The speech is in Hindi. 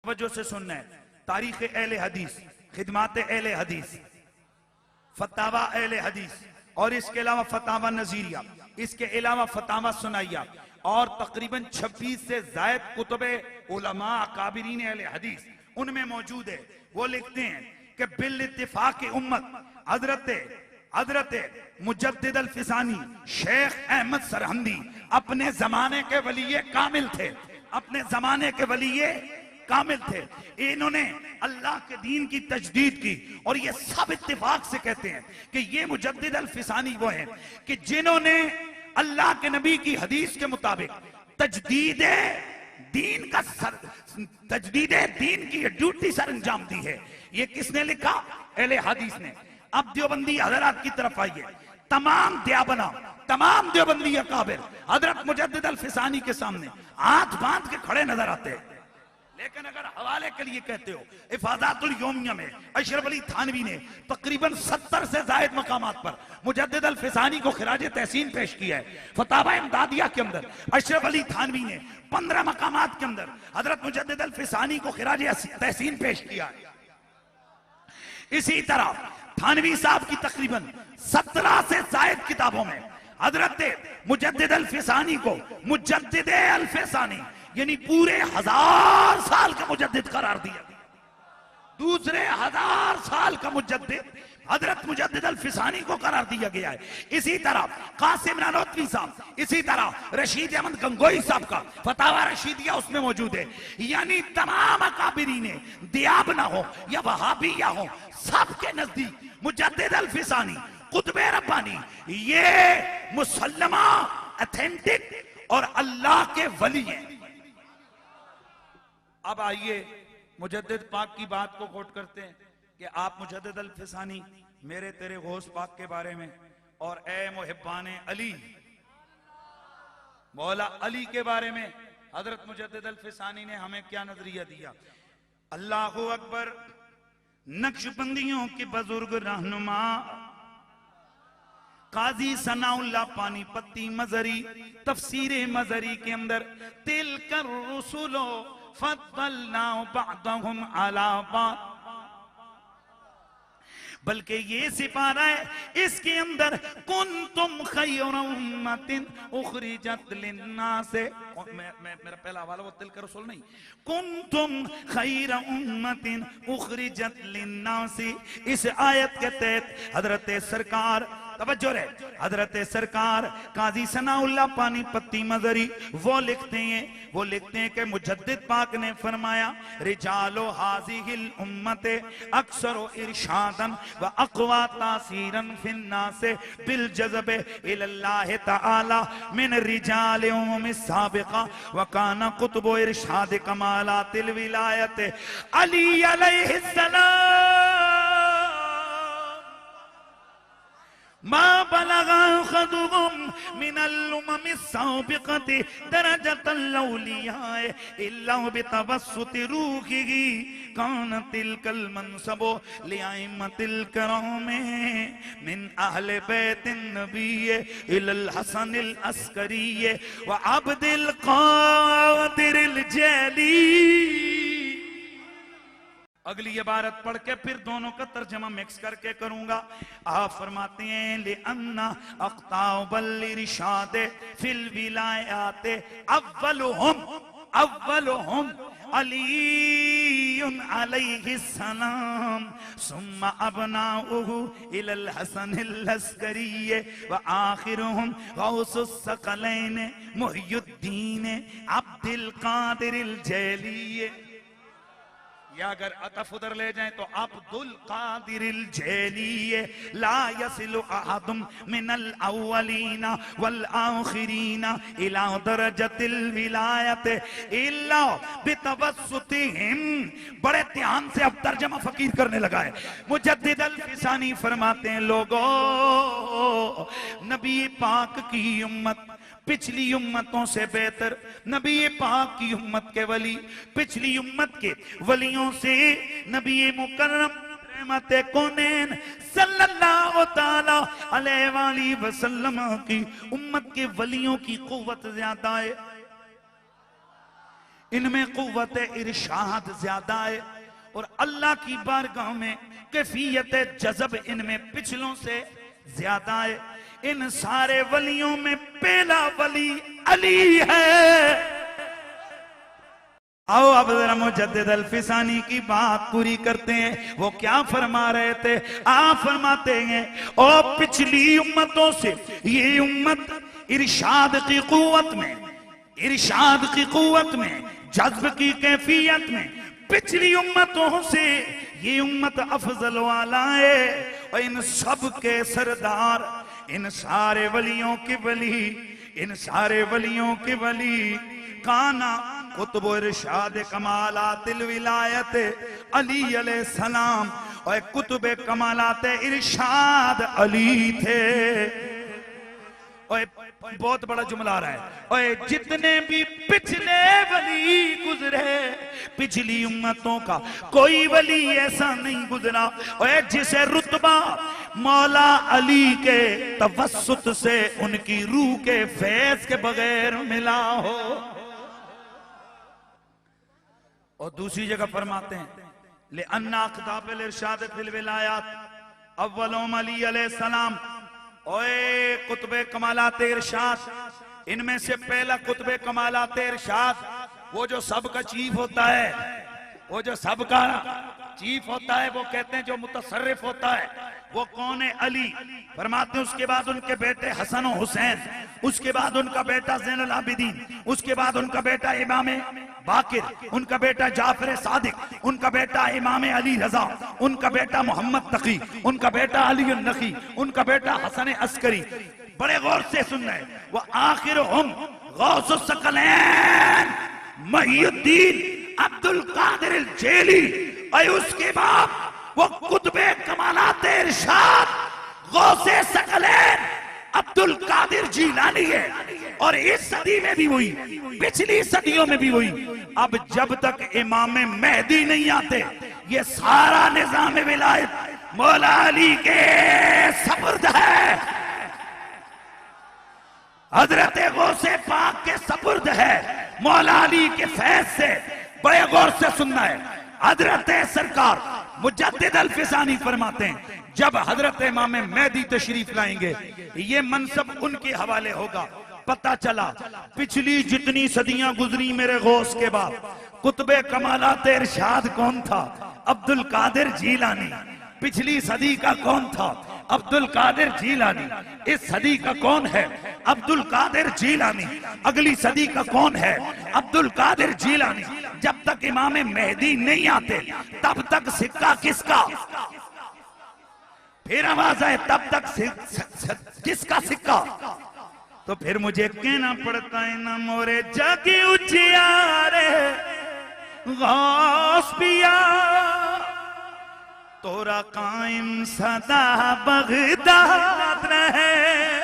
तवज्जो से सुनना है। तारीख अहले हदीस, खिदमात अहले हदीस, फतावा अहले हदीस और इसके अलावा फतावा नजीरिया, इसके अलावा फतावा सुनाइया और तकरीबन 26 से जायद कुतुबे उलमा काबिरीन अहले हदीस उनमें मौजूद है। वो लिखते हैं कि बिल इत्तिफाक उम्मत हजरत मुजद्दिद अल फिसानी शेख अहमद सरहंदी अपने जमाने के वलीये कामिल थे, अपने जमाने के वलीये कामिल थे। इन्होंने अल्लाह के दीन की तजदीद की और ये सब इत्तिफाक से कहते हैं कि ये मुजद्दिद अल फिसानी वो हैं कि जिन्होंने अल्लाह के नबी की हदीस के मुताबिक तजदीद दीन की ड्यूटी सर अंजाम दी है। ये किसने लिखा? अहले हदीस ने। अब देवबंदी हजरात की तरफ आइए। तमाम देवबंदी अकाबिर हजरत मुजद्दिद अल फिसानी के सामने हाथ बांध के खड़े नजर आते हैं। लेकिन अगर हवाले के लिए कहते हो, इफादातुल यौमिया में अशरफ अली थानवी ने तकरीबन 70 से जायद मकामात पर मुजद्दिद अल फिसानी को खिराज तहसीन पेश किया है। फतावा इमदादिया के अंदर अशरफ अली थानवी ने 15 मकामात के अंदर हजरत मुजद्दिद अल फिसानी को खिराज तहसीन पेश किया है। इसी तरह थानवी साहब की तकरीबन 17 से जायद किताबों में हजरत मुजद्दिद अल फिसानी को मुजद्दिद अल फिसानी यानी पूरे 1000 साल का मुजद्दिद करार दिया। दूसरे 1000 साल का मुजद्दिद हजरत मुजद्दिद अल फिसानी को करार दिया गया है। इसी तरह कासिम नानोतवी साहब, इसी तरह रशीद अहमद गंगोई साहब का फतावा रशीदिया उसमें मौजूद है। यानी तमाम अकाबिरी ने दियाब ना हो या वहाबिया हो, सबके नजदीक मुजद्दिद अल फिसानी कुतुबे रब्बानी ये मुसल्लमा ऑथेंटिक और अल्लाह के वली हैं। अब आइए मुजद्दिद पाक की बात को कोट करते हैं कि आप मुजद्दिद अल फिसानी मेरे तेरे गौस पाक के बारे में और ए मुहिब्बाने अली मौला अली के बारे में हजरत मुजद्दिद अल फिसानी ने हमें क्या नजरिया दिया। अल्लाहु अकबर। नक्शबंदियों के बुजुर्ग रहनुमा काजी सनाउल्लाह पानीपत्ती मजरी तफसीरे मजरी के अंदर तिल कर रसूलो फद्दलना बअदहुम अला बअद, बल्कि ये सिपारा है इसके अंदर कुंतुम खैर उम्मतिन उखरिजत लिन्नास। मेरा पहला हवाला वो तिल का रसूल नहीं, कुंतुम खैर उम्मतिन उखरिजत लिन्नास। इस आयत के तहत हजरत सरकार तवज्जो रे, हजरत सरकार काजी सनाउल्लाह पानीपत्ती मजरी वो लिखते हैं कि मुजद्दिद पाक ने फरमाया रिजालो हाज़िहिल उम्मते अक्सरो इरशादन व अक़वा तासीरन फिन्नास बिल जज़बे इलल्लाह तआला मिन रिजाल उम्म साबिक़ा व काना कुतुबो इरशाद कमालातिल विलायत अली अलैहिस्सलाम मा बलगा खदुम मिनल उम्म साबिक़ति दरजतल औलिया इल्ला बितवस्सुति रूहिही कानतिल कल मनसबो लिआइमतिल करामे मिन अहले बैतिन नबी इलल हसनिल अस्करी व अब्दिल कादिरिल जली। अगली इबारत पढ़ के फिर दोनों का तर्जमा मिक्स करके करूंगा। आप फरमाते हैं ले अन्ना अक़ताबल इरशाद फिल विलायात अव्वलुहुम अलीयुन अलैहिस्सलाम सुम्मा अबनाउहु इलल हसनिल अस्करी व आखिरुहुम गौसुस सकलैन मुहियुद्दीन अब्दुल कादिरिल जैली। या अगर अतफ उधर ले जाएं तो अब्दुल कादिरिल जैली ला यसिलु अहदुम मिनल अव्वलीना वल आखिरीना इला दरजतिल विलायत इल्ला बितवस्सुतिहिम। बड़े ध्यान से अब तर्जमा फकीर करने लगा है। मुजद्दिद अल फिसानी फरमाते हैं लोगों, नबी पाक की उम्मत पिछली उम्मतों से बेहतर, नबी पाक की उम्मत के वली पिछली उम्मत के वलियों से नबी मुकर्रम रहमत कौनैन सल्लल्लाहु ताला अलैहि वसल्लम की उम्मत के वलियों की कुव्वत ज्यादा है। इनमें कुव्वत इरशाद ज्यादा है और अल्लाह की बारगाह में कैफियत जज़ब इनमें पिछलों से ज्यादा है। इन सारे वलियों में पहला वली अली है। आओ अब जरा मुजद्दिद अल-फिसानी की बात पूरी करते हैं। वो क्या फरमा रहे थे? आप फरमाते हैं और पिछली उम्मतों से ये उम्मत इरशाद की कुव्वत में, इरशाद की कुव्वत में, जज्ब की कैफियत में पिछली उम्मतों से ये उम्मत अफजल वाला है। और इन सब के सरदार, इन सारे वलियों के वली, इन सारे वलियों के वली काना कुतुब इरशाद कमालातिल विलायत अली अलैहि सलाम, और कुतुब कमालात इरशाद अली थे। और बहुत बड़ा जुमला आ रहा है, और जितने भी पिछले वली गुजरे, पिछली उम्मतों का कोई वली ऐसा नहीं गुजरा और जिसे रुतबा मौला अली के तवस्सुत से, उनकी रूह के फैज के बगैर मिला हो। और दूसरी जगह फरमाते हैं ले अन्ना खिताब इरशाद फिल विलायात अव्वलुम अली अलैहि सलाम, ओए कुतुबे कमालात इरशाद, इनमें से पहला कुतुबे कमालात इरशाद, वो जो सबका चीफ होता है, वो जो सबका चीफ होता है, वो कहते हैं जो मुतसर्रिफ होता है, वो कौन है? अली। फरमाते हैं उसके बाद उनके बेटे हसन और हुसैन, उसके बाद उनका बेटा ज़ैनुल आबिदीन, उसके बाद उनका बेटा इमाम बाकिर, उनका बेटा जाफर सादिक, उनका बेटा इमाम अली रजा, उनका बेटा मोहम्मद तकी, उनका बेटा अली नकी, उनका बेटा हसन अस्करी। बड़े गौर से सुनना है। वो आखिरहुम गौसुस सकलैन मुहीउद्दीन अब्दुल कादिर अल जेली, और उसके बाद वो कुतुबे कमालात इरशाद गौसे सकलैन अब्दुल कादिर जीलानी है। और इस सदी में भी वही, पिछली सदियों में भी वही। अब जब तक इमाम मेहदी नहीं आते, ये सारा निजाम विलायत मौला अली के सपुर्द है, हजरत गौसे पाक के सपुर्द है, मौला अली के फैज से। बड़े गौर से सुनना है। हजरत सरकार मुजद्दिद अल-फिसानी फरमाते हैं जब हजरत इमाम मेहदी तशरीफ लाएंगे, ये मनसब उनके हवाले होगा। पता चला पिछली जितनी सदियां गुजरी मेरे गौस के बाद, कुतुबे कमालात इरशाद कौन था? अब्दुल कादिर जीलानी। पिछली सदी का कौन था? अब्दुल कादिर जीलानी। इस सदी का कौन है? अब्दुल कादिर जीलानी। अगली सदी का कौन है? अब्दुल कादिर जीलानी। जब तक इमाम मेहदी नहीं आते तब तक सिक्का किसका? फिर आवाज आए तब तक किसका सिक्का? तो फिर मुझे कहना पड़ता है ना मोरे जाके उजियारे गौस पिया, तोरा कायम सदा बगदाद रहे।